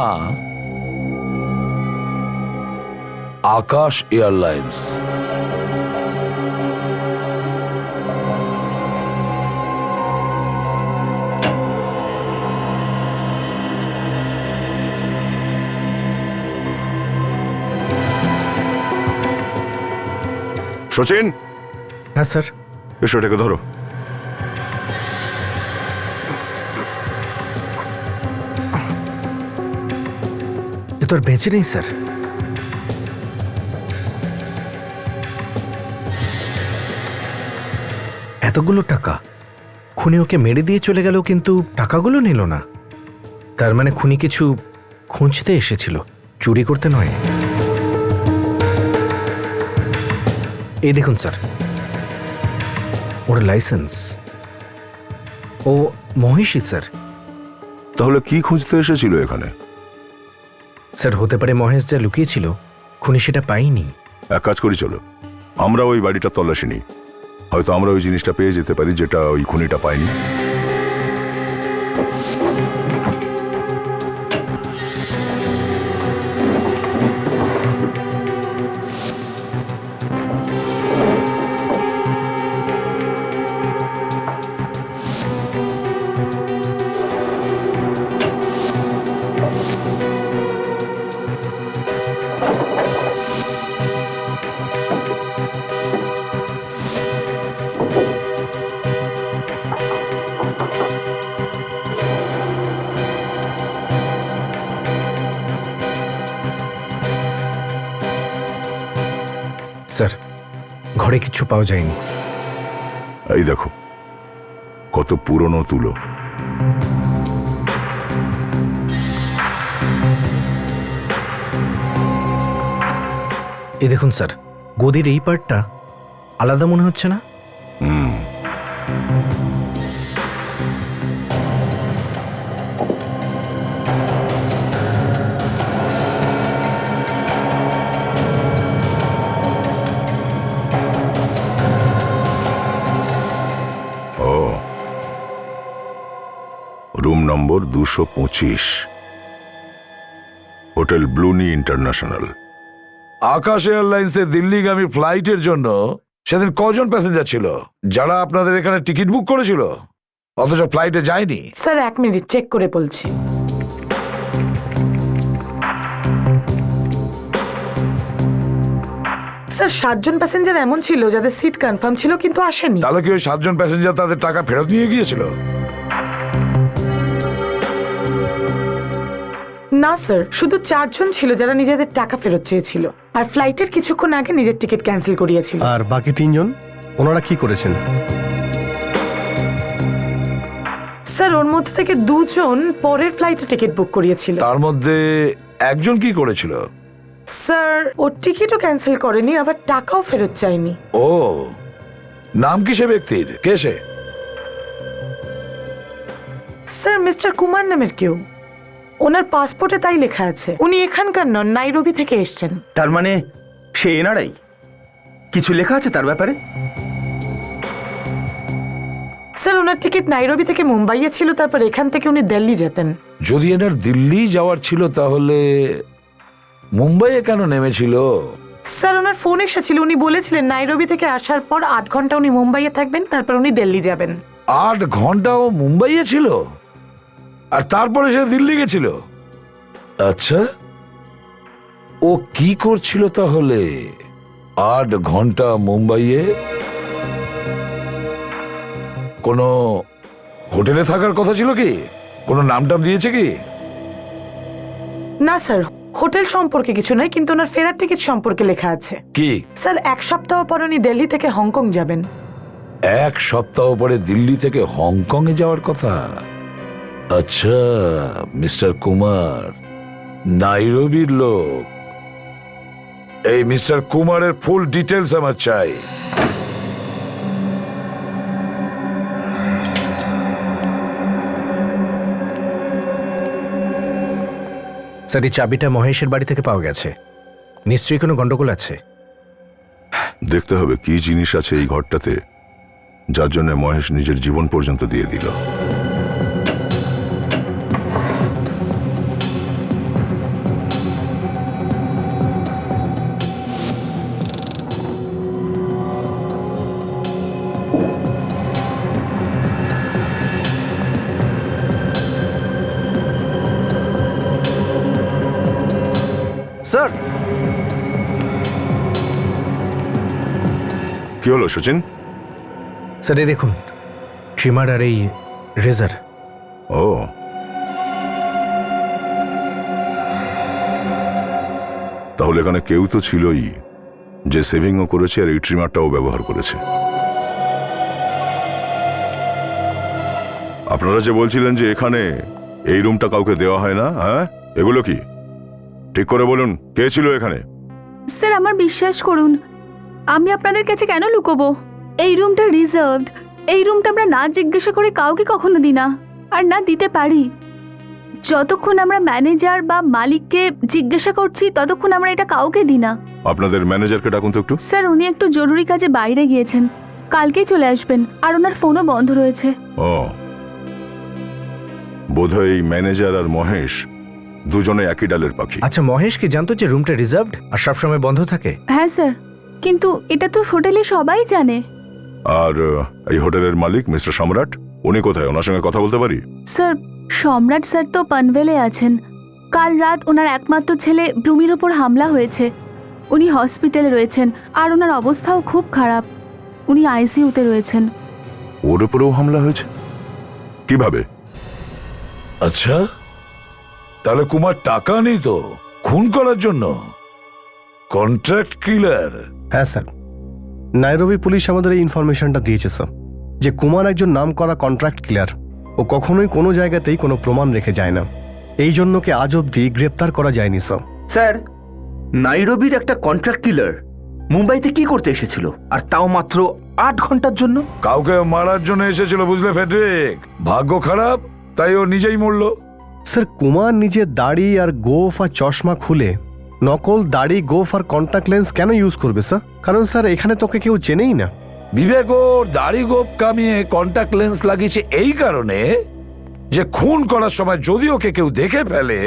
আকাশ এয়ারলাইন্স? সচিন, হ্যাঁ স্যার। এসো, এটাকে ধরো। এ তো আর বেঁচে নেই স্যার। এতগুলো টাকা খুনি ওকে মেরে দিয়ে চলে গেল, কিন্তু টাকাগুলো নিল না। তার মানে খুনি কিছু খুঁজতে এসেছিল, চুরি করতে নয়। এই দেখুন স্যার, ওর লাইসেন্স। ও মহিষী স্যার। তাহলে কি খুঁজতে এসেছিল এখানে? স্যার হতে পারে মহেশ যা লুকিয়েছিল খুনি সেটা পাইনি। এক কাজ করি, চলো আমরা ওই বাড়িটা তল্লাশি নিই। হয়তো আমরা ওই জিনিসটা পেয়ে যেতে পারি যেটা ওই খুনিটা পায়নি। স্যার ঘরে কিচ্ছু পাওয়া যায়নি। এই দেখো, কত পুরনো তুলো। এই দেখুন স্যার, গদির এই পার্টটা আলাদা মনে হচ্ছে না? হুম, room number 225, hotel Blooney international. আকাশ এয়ারলাইন্সে দিল্লিগামী ফ্লাইটের জন্য সেদিন কজন প্যাসেঞ্জার ছিল যারা আপনাদের এখানে টিকিট বুক করেছিল অথচ ফ্লাইটে যায়নি? স্যার 1 মিনিট চেক করে বলছি। স্যার 7 জন প্যাসেঞ্জার এমন ছিল যাদের সিট কনফার্ম ছিল কিন্তু আসেনি। তাহলে কি ওই 7 জন প্যাসেঞ্জার তাদের টাকা ফেরত নিয়ে গিয়েছিল? না স্যার, শুধু 4 জন ছিল যারা নিজেদের টাকা ফেরত চেয়েছিল আর ফ্লাইটের কিছুক্ষণ আগে নিজের টিকিট ক্যান্সেল করিয়েছিল। আর বাকি 3 জন ওনারা কি করেছেন? স্যার ওর মধ্যে থেকে 2 জন পরের ফ্লাইটে টিকিট বুক করিয়েছিল। তার মধ্যে একজন কি করেছিল? স্যার ওর টিকিটও ক্যান্সেল করেনি, আবার টাকাও ফেরত চায়নি। ও, নাম কি সে ব্যক্তির? কে সে? স্যার মিস্টার কুমার নামের কেউ। ওনার পাসপোর্টে তাই লেখা আছে। উনি এখানকার নন, নাইরোবি থেকে এসেছেন। তার মানে সে এনারাই? কিছু লেখা আছে তার ব্যাপারে? স্যার ওনার টিকিট নাইরোবি থেকে মুম্বাইয়ে ছিল, তারপর এখান থেকে উনি দিল্লি যেতেন। যদি এনার দিল্লি যাওয়ার ছিল তাহলে মুম্বাইয়ে কেন নেমেছিল? স্যার ওনার ফোন এসেছিল, উনি বলেছিলেন নাইরোবি থেকে আসার পর 8 ঘন্টা উনি মুম্বাইয়ে থাকবেন, তারপর উনি দিল্লি যাবেন। 8 ঘন্টাও মুম্বাইয়ে ছিল আর তারপরে সে দিল্লি গেছিল? আচ্ছা, ও কি করছিল তাহলে 8 ঘন্টা মুম্বাইয়ে? কোনো হোটেলে থাকার কথা ছিল কি? কোনো নামটাম দিয়েছে কি? না স্যার, হোটেল সম্পর্কে কিছু নাই, কিন্তু ওনার ফেরার টিকিট সম্পর্কে লেখা আছে। কি? স্যার 1 সপ্তাহ পর উনি দিল্লি থেকে হংকং যাবেন। 1 সপ্তাহ পরে দিল্লি থেকে হংকং এ যাওয়ার কথা? আচ্ছা মিস্টার কুমার, নাইরোবির লোক। এই মিস্টার কুমারের ফুল ডিটেলস আমার চাই। স্যার এই চাবিটা মহেশের বাড়ি থেকে পাওয়া গেছে, নিশ্চয়ই কোনো গন্ডগোল আছে। দেখতে হবে কি জিনিস আছে এই ঘরটাতে যার জন্য মহেশ নিজের জীবন পর্যন্ত দিয়ে দিল। স্যার, কি হলো সচিন? স্যার এই দেখুন ট্রিমার আর এই রেজার। ও, তাহলে এখানে কেউ তো ছিলই যে সেভিংও করেছে আর এই ট্রিমারটাও ব্যবহার করেছে। আপনারা যে বলছিলেন যে এখানে এই রুমটা কাউকে দেওয়া হয় না, হ্যাঁ, এগুলো কি ঠিক করে বলুন, কে ছিল এখানে? স্যার আমার বিশ্বাস করুন, আমি আপনাদের কাছে কেন লুকোবো? এই রুমটা রিজার্ভড। এই রুমটা আমরা না জিজ্ঞাসা করে কাউকে কখনো দিই না, আর না দিতে পারি। যতক্ষণ আমরা ম্যানেজার বা মালিককে জিজ্ঞাসা করছি ততক্ষণ আমরা এটা কাউকে দিই না। আপনাদের ম্যানেজারকে ডাকুন তো একটু। স্যার উনি একটু জরুরি কাজে বাইরে গিয়েছেন, কালকেই চলে আসবেন, আর ওনার ফোনও বন্ধ রয়েছে। ও, বোধহয় এই ম্যানেজার আর মহেশ দুজনে একই ডালের পাখি। আচ্ছা, মহেশ কি জানতো যে রুমটা রিজার্ভড আর সবসময় বন্ধ থাকে? হ্যাঁ স্যার, কিন্তু এটা তো হোটেলে সবাই জানে। আর এই হোটেলের মালিক মিস্টার সম্রাট, উনি কোথায়? ওনার সঙ্গে কথা বলতে পারি? স্যার সম্রাট স্যার তো পানভেলে আছেন। কাল রাত ওনার একমাত্র ছেলে ব্লুমির ওপর হামলা হয়েছে, উনি হসপিটালে রয়েছেন, আর ওনার অবস্থাও খুব খারাপ, উনি আইসিইউতে রয়েছেন। ওর উপরেও হামলা হয়েছে? কিভাবে? আচ্ছা, তাহলে কুমার টাকা নেই তো খুন করার জন্য? কন্ট্রাক্ট কিলার? হ্যাঁ স্যার, নাইরোবি পুলিশ আমাদের এই ইনফরমেশনটা দিয়েছে স্যার, যে কুমার একজন নাম করা কন্ট্রাক্ট কিলার। ও কখনোই কোনো জায়গাতেই কোনো প্রমাণ রেখে যায় না, এই জন্য কে আজ অবধি গ্রেপ্তার করা যায়নি স্যার। স্যার, নাইরোবির একটা কন্ট্রাক্ট কিলার মুম্বাইতে কি করতে এসেছিল, আর তাও মাত্র 8 ঘন্টার জন্য? কাউকে মারার জন্য এসেছিল, বুঝলে ফেডরিক? ভাগ্য খারাপ, তাই ও নিজেই মরল। স্যার, কুমার নিজের দাড়ি আর গোফ আর চশমা খুলে নকল দাড়ি, গোফ আর কন্ট্যাক্ট লেন্স কেন ইউজ করবে স্যার? কারণ স্যার এখানে তোকে কেউ চেনেই না। বিবেক ওর দাড়ি গোপ কামিয়ে কন্টাক্ট লেন্স লাগিয়েছে এই কারণে যে খুন করার সময় যদি ওকে কেউ দেখে ফেলে,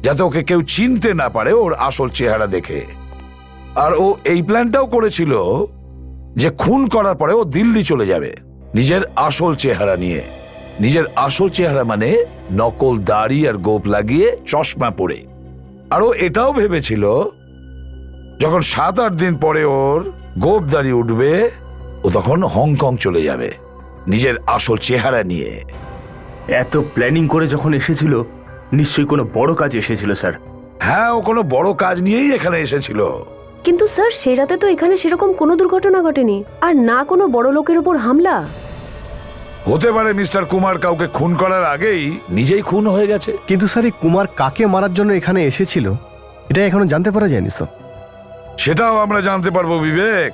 যাতে ওকে কেউ চিনতে না পারে ওর আসল চেহারা দেখে। আর ও এই প্ল্যানটাও করেছিল যে খুন করার পরে ও দিল্লি চলে যাবে নিজের আসল চেহারা নিয়ে। নিজের আসল চেহারা মানে নকল দাড়ি আর গোপ লাগিয়ে চশমা পরে। আর ও এটাও ভেবেছিল যখন 7-8 দিন পরে ওর গোপ দাড়ি উঠবে, ও তখন হংকং চলে যাবে নিজের আসল চেহারা নিয়ে। এত প্ল্যানিং করে যখন এসেছিল, নিশ্চয়ই কোনো বড় কাজ এসেছিল স্যার। হ্যাঁ, ও কোনো বড় কাজ নিয়েই এখানে এসেছিল। কিন্তু স্যার সে রাতে তো এখানে সেরকম কোনো দুর্ঘটনা ঘটেনি, আর না কোনো বড় লোকের উপর হামলা। হতে পারে মিস্টার কুমার কাউকে খুন করার আগেই নিজেই খুন হয়ে গেছে। কিন্তু স্যার এই কুমার কাকে মারার জন্য এখানে এসেছিল এটা এখনো জানতে পারা যায়নি স্যার। সেটাও আমরা জানতে পারবো বিবেক,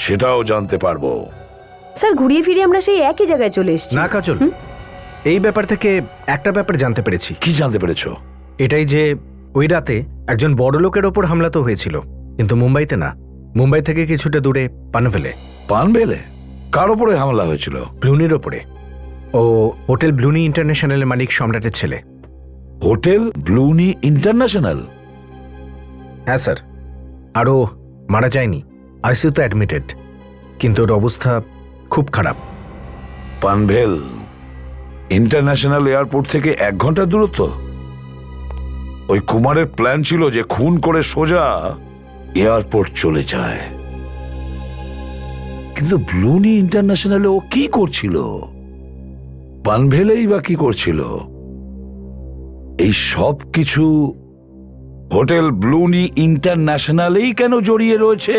সেটাও জানতে পারবো। স্যার ঘুরিয়ে ফিরিয়ে আমরা সেই একই জায়গায় চলে এসেছি। না কাজল, এই ব্যাপার থেকে একটা ব্যাপার জানতে পেরেছি। কি জানতে পেরেছো? এটাই যে ওই রাতে একজন বড় লোকের ওপর হামলা তো হয়েছিল, কিন্তু মুম্বাইতে না, মুম্বাই থেকে কিছুটা দূরে পানভেলে। পানভেলে? কার ওপরে হামলা হয়েছিল? ব্লুনির ওপরে। ও হোটেল ব্লুনি ইন্টারন্যাশনালের মালিক সম্রাটের ছেলে। Hotel Blooney international? হ্যাঁ স্যার, আরও মারা যায়নি, আইসিইউতে অ্যাডমিটেড, কিন্তু ওর অবস্থা খুব খারাপ। পানভেল ইন্টারন্যাশনাল এয়ারপোর্ট থেকে 1 ঘন্টার দূরত্ব। ওই কুমারের প্ল্যান ছিল যে খুন করে সোজা এয়ারপোর্ট চলে যায়। কিন্তু ব্লুনি ইন্টারন্যাশনালে ও কি করছিল? পানভেলেই বা কি করছিল? এই সব কিছু হোটেল ব্লুনি ইন্টারন্যাশনালেই কেন জড়িয়ে রয়েছে?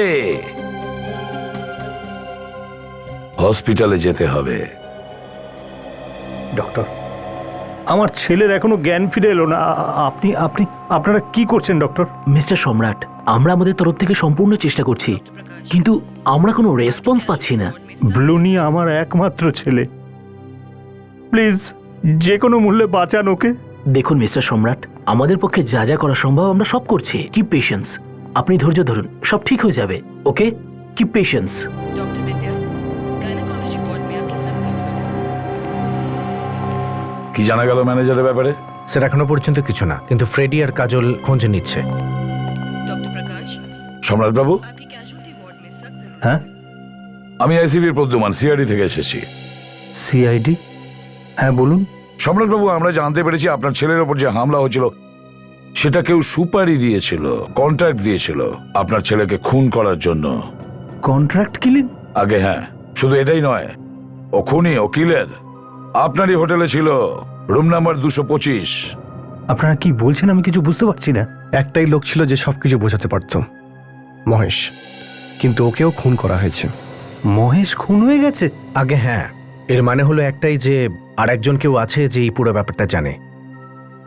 হসপিটালে যেতে হবে। ডক্টর, আমার ছেলের এখনো জ্ঞান ফিরে এলো না। আপনারা কি করছেন ডক্টর? মিস্টার সম্রাট, আমরা আমাদের তরফ থেকে সম্পূর্ণ চেষ্টা করছি, কিন্তু আমরা কোনো রেসপন্স পাচ্ছি না। ব্লুনি আমার একমাত্র ছেলে, প্লিজ যে কোনো মূল্যে বাঁচান ওকে। দেখুন মিস্টার সম্রাট, আমাদের পক্ষে যা যা করা সম্ভব আমরা সব করছি। কিপ পেশেন্স, আপনি ধৈর্য ধরুন, সব ঠিক হয়ে যাবে। ওকে, কিপ পেশেন্স। কি জানা গেল ম্যানেজারের ব্যাপারে? স্যার এখনো পর্যন্ত কিছু না, কিন্তু ফ্রেডি আর কাজল খোঁজ নিচ্ছে। সম্রাট বাবু, হ্যাঁ, আমি আইসিবির প্রদ্যুমান, সিআইডি থেকে এসেছি। সিআইডি? হ্যাঁ বলুন। সম্রাট বাবু, আমরা জানতে পেরেছি আপনার ছেলের ওপর যে হামলা হয়েছিল সেটা কেউ সুপারি দিয়েছিল, কন্ট্রাক্ট দিয়েছিল আপনার ছেলেকে খুন করার জন্য। Contract killing? আগে হ্যাঁ, শুধু এটাই নয়, ও খুনি, ও কিলের। আপনারই হোটেলে ছিল, রুম নাম্বার 225। আপনারা কি বলছেন আমি কিছু বুঝতে পারছি না। একটাই লোক ছিল যে সবকিছু বোঝাতে পারত, মহেশ, কিন্তু ওকেও খুন করা হয়েছে। মহেশ খুন হয়ে গেছে? আগে হ্যাঁ, এর মানে হলো একটাই যে আর একজন কেউ আছে যে এই পুরো ব্যাপারটা জানে,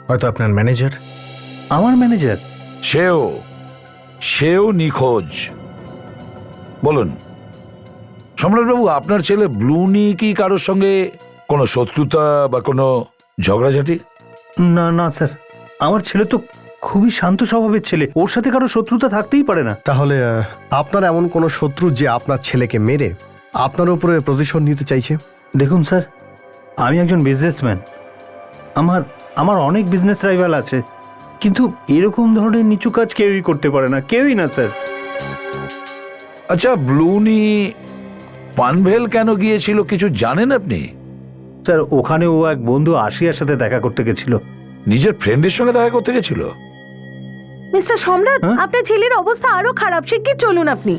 হয়তো আপনার ম্যানেজার। আমার ম্যানেজার? সেও নিখোঁজ। বলুন সম্রাটবাবু, আপনার ছেলে ব্লুনি কি কারোর সঙ্গে কোনো শত্রুতা বা কোনো ঝগড়াঝাটি? না না স্যার, আমার ছেলে তো খুবই শান্ত স্বভাবের ছেলে, ওর সাথে কারো শত্রুতা থাকতেই পারে না। তাহলে আপনার এমন কোনো শত্রু যে আপনার ছেলেকে মেরে আপনার উপরে প্রতিশোধ নিতে চাইছে? দেখুন স্যার, আমি একজন বিজনেসম্যান, আমার অনেক বিজনেস রাইভাল আছে, কিন্তু এরকম ধরনের নিচু কাজ কেউই করতে পারে না, কেউই না স্যার। আচ্ছা, ব্লুনি পানভেল কেন গিয়েছিল কিছু জানেন আপনি? স্যার ওখানে ও এক বন্ধু আশিয়ার সাথে দেখা করতে গেছিল। নিজের ফ্রেন্ডের সঙ্গে দেখা করতে গেছিল? মিস্টার সম্রাট, আপনার ছেলের অবস্থা আরো খারাপ, শিগগির চলুন আপনি।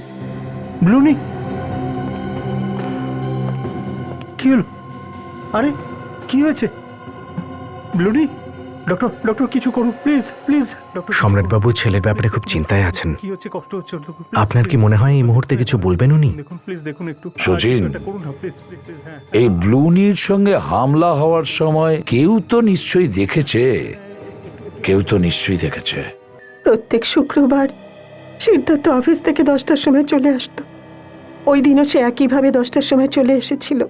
ব্লুনি কি হলো? আরে কি হয়েছে? ব্লুনি, ডক্টর কিছু করুন প্লিজ প্লিজ। সম্রাটবাবু ছেলের ব্যাপারে খুব চিন্তায় আছেন। কি হচ্ছে? কষ্ট হচ্ছে? আপনার কি মনে হয় এই মুহূর্তে কিছু বলবেন উনি? দেখুন প্লিজ, দেখুন একটু। সচিন, করুন না প্লিজ প্লিজ। হ্যাঁ, এই ব্লুনির সঙ্গে হামলা হওয়ার সময় কেউ তো নিশ্চয়ই দেখেছে। প্রত্যেক শুক্রবার সিদ্ধার্থ অফিস থেকে 10টার সময় চলে আসতো। ওই দিনও সে একইভাবে 10টার সময় চলে এসেছিল,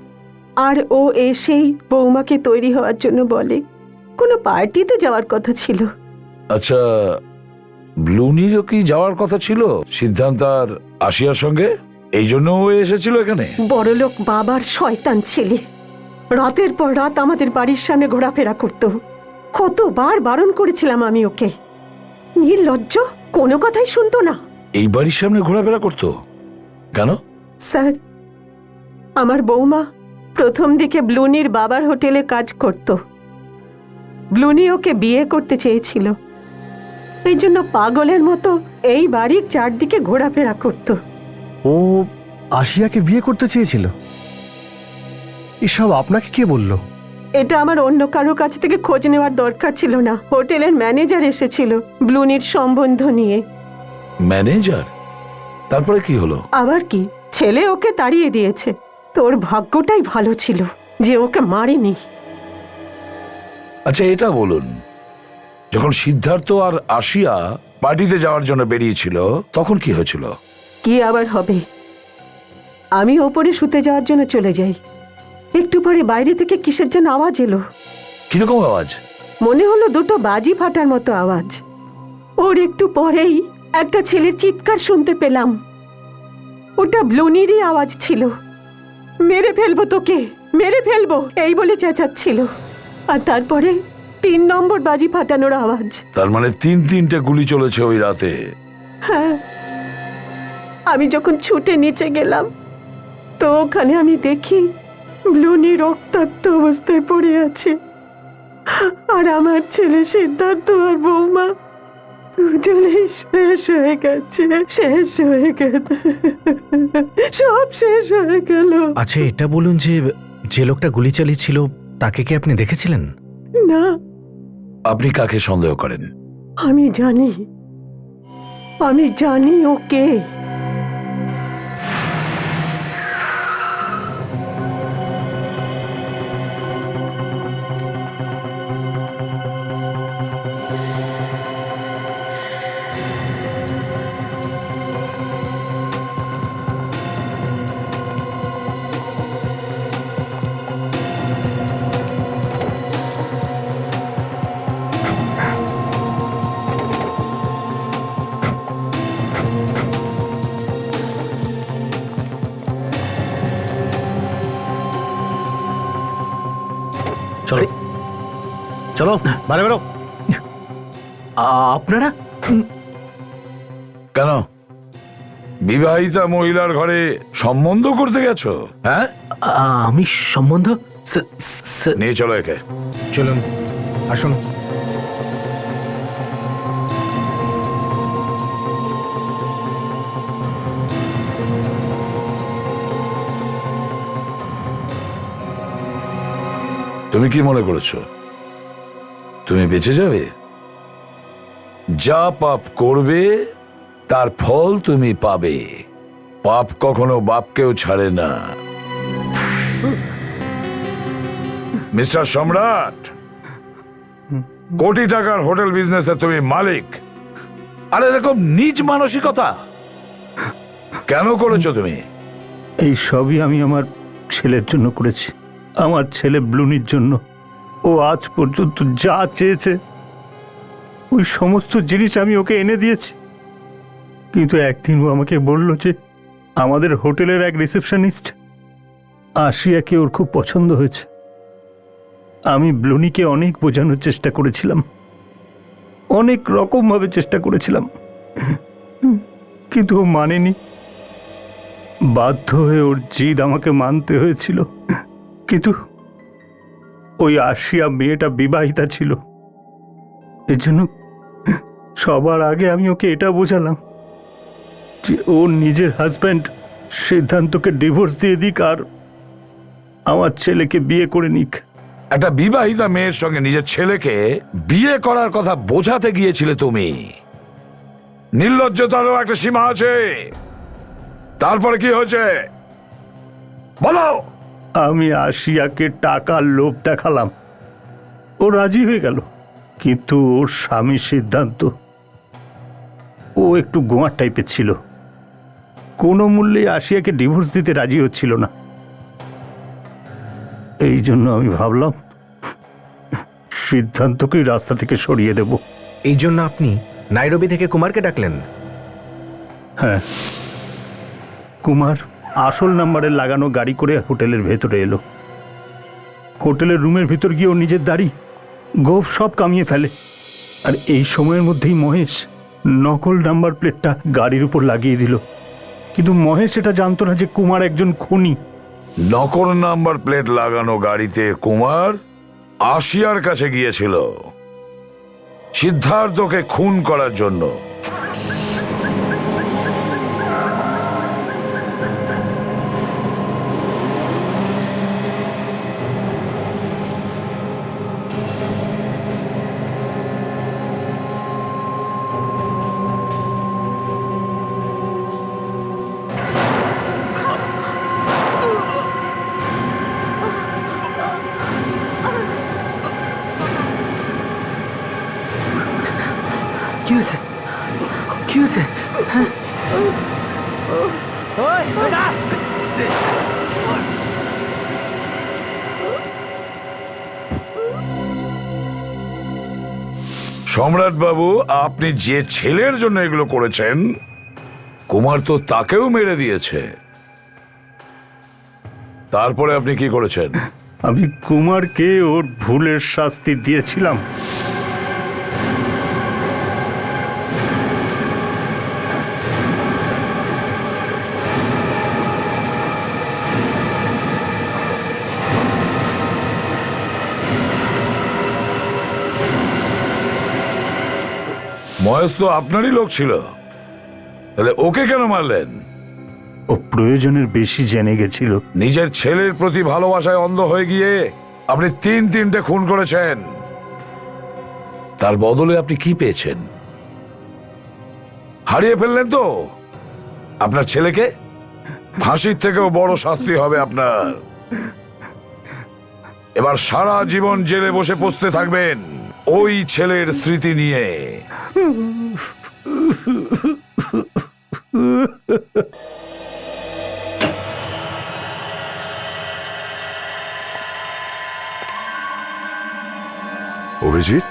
আর ও এসেই বৌমাকে তৈরি হওয়ার জন্য বলে। কোনো পার্টিতে যাওয়ার কথা ছিল। আচ্ছা, ব্লুনিরও কি যাওয়ার কথা ছিল সিদ্ধান্ত আর আশিয়ার সঙ্গে? এই জন্য ও এসেছিল এখানে? বড়লোক বাবার শয়তান ছেলে, রাতের পর রাত আমাদের বাড়ির সামনে ঘোরাফেরা করত। কতবার বারণ করেছিলাম আমি ওকে, নির্লজ্জ, কোনো কথাই শুনতো না। এই বাড়ির সামনে ঘোরাফেরা করতো কেন? স্যার, আমার বৌমা প্রথম দিকে ব্লুনির বাবার হোটেলে কাজ করত। ব্লুনি ওকে বিয়ে করতে চেয়েছিল, এই জন্য পাগলের মতো এই বাড়ির চারদিকে ঘোরাফেরা করত। ও আশিয়াকে বিয়ে করতে চেয়েছিল? এসব আপনাকে কে বললো? এটা আমার অন্য কারো কাছ থেকে খোঁজ নেওয়ার দরকার ছিল না। হোটেলের ম্যানেজার এসেছিল ব্লুনির সম্বন্ধ নিয়ে। ম্যানেজার? তারপরে কি হলো? আবার কি, ছেলে ওকে তাড়িয়ে দিয়েছে। তোর ভাগ্যটাই ভালো ছিল যে ওকে মারেনি। আচ্ছা এটা বলুন, যখন সিদ্ধার্থ আর আশিয়া পার্টিতে যাওয়ার জন্য বেরিয়েছিল তখন কি হয়েছিল? কি আবার হবে, আমি ওপরে শুতে যাওয়ার জন্য চলে যাই। একটু পরে বাইরে থেকে কিসের যেন আওয়াজ এলো। কিরকম আওয়াজ? মনে হলো দুটো বাজি ফাটার মতো আওয়াজ। ওর একটু পরেই একটা ছেলের চিৎকার শুনতে পেলাম। ওটা ব্লুনিরই আওয়াজ ছিল। মেরে ফেলবো তোকে, মেরে ফেলবো, এই বলে চেঁচাচ্ছিল। আর তারপরে 3 নম্বর বাজি ফাটানোর আওয়াজ। তার মানে 3-3টে গুলি চলেছে ওই রাতে? হ্যাঁ, আমি যখন ছুটে নিচে গেলাম তো ওখানে আমি দেখি ব্লুনি রক্তাক্ত অবস্থায় পড়ে আছে, আর আমার ছেলে সিদ্ধার্থ আর বৌমা দুজনেই শেষ হয়ে গেছে, শেষ হয়ে গেছে, সব শেষ হয়ে গেল। আচ্ছা এটা বলুন যে যে লোকটা গুলি চালিয়েছিল তাকে কি আপনি দেখেছিলেন? না। আপনি কাকে সন্দেহ করেন? আমি জানি ওকে। চলো বাইরে বেরো। আপনারা কেন বিবাহিতা মহিলার ঘরে সম্বন্ধ করতে গেছো? হ্যাঁ, আমি সম্বন্ধ নিয়ে চলো একে। চলুন আসুন। তুমি কি মনে করেছো তুমি বেঁচে যাবে? যা পাপ করবে তার ফল তুমি পাবে। পাপ কখনো বাপকেও ছাড়ে না। মিস্টার সম্রাট, কোটি টাকার হোটেল বিজনেসে তুমি মালিক, আর এরকম নিজ মানসিকতা কেন করেছো তুমি? এই সবই আমি আমার ছেলের জন্য করেছি, আমার ছেলে ব্লুনির জন্য। ও আজ পর্যন্ত যা চেয়েছে ওই সমস্ত জিনিস আমি ওকে এনে দিয়েছি। কিন্তু একদিন ও আমাকে বলল যে আমাদের হোটেলের এক রিসেপশনিস্ট আশিয়াকে ওর খুব পছন্দ হয়েছে। আমি ব্লুনিকে অনেক বোঝানোর চেষ্টা করেছিলাম, অনেক রকমভাবে চেষ্টা করেছিলাম, কিন্তু ও মানেনি। বাধ্য হয়ে ওর জিদ আমাকে মানতে হয়েছিল। কিন্তু ওই আশিয়া মেয়েটা বিবাহিতা ছিল, এর জন্য সবার আগে আমি ওকে এটা বোঝালাম যে ওর নিজের হাজব্যান্ড সিদ্ধান্তকে ডিভোর্স দিয়ে দিক আর আমার ছেলেকে বিয়ে করে নিক। একটা বিবাহিতা মেয়ের সঙ্গে নিজের ছেলেকে বিয়ে করার কথা বোঝাতে গিয়েছিলে তুমি। নির্লজ্জতারও একটা সীমা আছে। তারপরে কি হয়েছে বলো? আমি আশিয়াকে টাকার লোভ দেখালাম, ও রাজি হয়ে গেল। কিন্তু ওর স্বামীর সিদ্ধান্ত, ও একটু গোয়ার টাইপের ছিল, কোনো মূল্যে আশিয়াকে ডিভোর্স দিতে রাজি হচ্ছিল না। এই জন্য আমি ভাবলাম সিদ্ধান্তকেই রাস্তা থেকে সরিয়ে দেব। এই জন্য আপনি নাইরোবি থেকে কুমারকে ডাকলেন? হ্যাঁ, কুমার আসল নাম্বারে লাগানো গাড়ি করে হোটেলের ভেতরে এলো। হোটেলের রুমের ভিতর গিয়ে ও নিজের দাড়ি গোফ সব কামিয়ে ফেলে। আর এই সময়ের মধ্যেই মহেশ নকল নাম্বার প্লেটটা গাড়ির উপর লাগিয়ে দিল। কিন্তু মহেশ এটা জানতো না যে কুমার একজন খুনি। নকল নাম্বার প্লেট লাগানো গাড়িতে কুমার আশিয়ার কাছে গিয়েছিল সিদ্ধার্থকে খুন করার জন্য। কি হয়েছে? কি হয়েছে? হ্যাঁ, সম্রাট বাবু, আপনি যে ছেলের জন্য এগুলো করেছেন, কুমার তো তাকেও মেরে দিয়েছে। তারপরে আপনি কি করেছেন? আমি কুমারকে ওর ভুলের শাস্তি দিয়েছিলাম। মহেশ তো আপনারই লোক ছিল, তাহলে ওকে কেন মারলেন? ও প্রয়োজনের বেশি জেনে গেছিল। নিজের ছেলের প্রতি ভালোবাসায় অন্ধ হয়ে গিয়ে আপনি তিনটে খুন করেছেন। তার বদলে আপনি কি পেয়েছেন? হারিয়ে ফেললেন তো আপনার ছেলেকে। ফাঁসির থেকেও বড় শাস্তি হবে আপনার। এবার সারা জীবন জেলে বসে পচতে থাকবেন ওই ছেলের স্মৃতি নিয়ে। অভিজিৎ,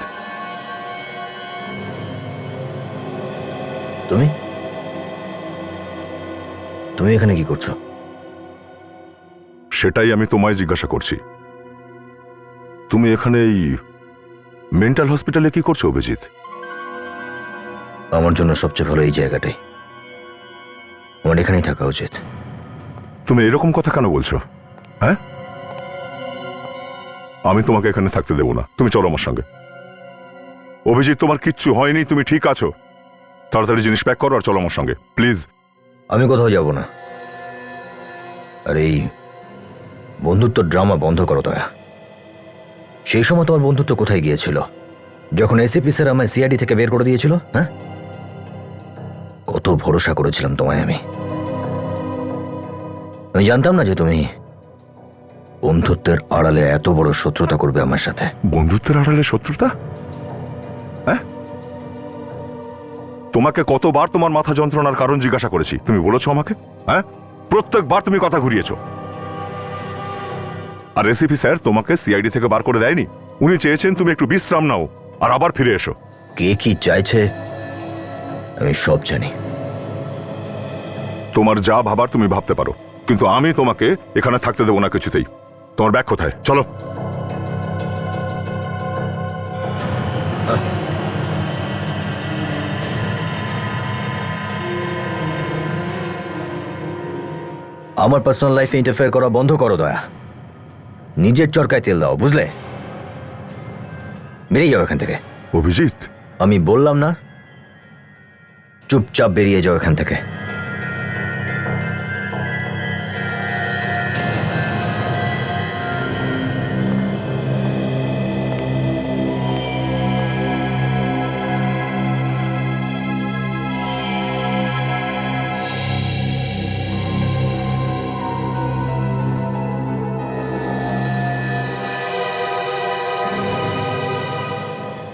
তুমি তুমি এখানে কি করছো? সেটাই আমি তোমায় জিজ্ঞাসা করছি। তুমি এখানে এই মেন্টাল হসপিটালে কি করছো অভিজিৎ? আমার জন্য সবচেয়ে ভালো এই জায়গাটাই। আমার এখানেই থাকা উচিত। তুমি এরকম কথা কেন বলছো? হ্যাঁ, আমি তোমাকে এখানে থাকতে দেবো না। তুমি চলো আমার সঙ্গে। অভিজিৎ, তোমার কিচ্ছু হয়নি, তুমি ঠিক আছো। তাড়াতাড়ি জিনিস প্যাক করো আর চলো আমার সঙ্গে, প্লিজ। আমি কোথাও যাব না। আর এই বন্ধুত্ব ড্রামা বন্ধ করো দয়া। সেই সময় তোমার বন্ধুত্ব কোথায় গিয়েছিল, যখন এসিপি স্যার আমায় সিআইডি থেকে বের করে দিয়েছিল? হ্যাঁ, কত ভরসা করেছিলাম তোমায় আমি। আমি জানতাম না যে তুমি বন্ধুত্বের আড়ালে এত বড় শত্রুতা করবে আমার সাথে। বন্ধুত্বের আড়ালে শত্রুতা? হ্যাঁ, তোমাকে কতবার তোমার মাথা যন্ত্রণার কারণ জিজ্ঞাসা করেছি, তুমি বলেছো আমাকে? হ্যাঁ, প্রত্যেকবার তুমি কথা ঘুরিয়েছো। আর এসিপি স্যার তোমাকে সিআইডি থেকে বার করে দেয়নি। উনি চেয়েছেন তুমি একটু বিশ্রাম নাও আর আবার ফিরে এসো। কে কি চাইছে আমি সব জানি। তোমার যা ভাবার তুমি ভাবতে পারো, কিন্তু আমি তোমাকে এখানে থাকতে দেবো না কিছুতেই। তোমার ব্যাগ কোথায়? চলো। আমার পার্সোনাল লাইফে ইন্টারফেয়ার করা বন্ধ করো দয়া। নিজের চরকায় তেল দাও, বুঝলে? বেরিয়ে যাও এখান থেকে। অভিজিৎ, আমি বললাম না, চুপচাপ বেরিয়ে যাও এখান থেকে।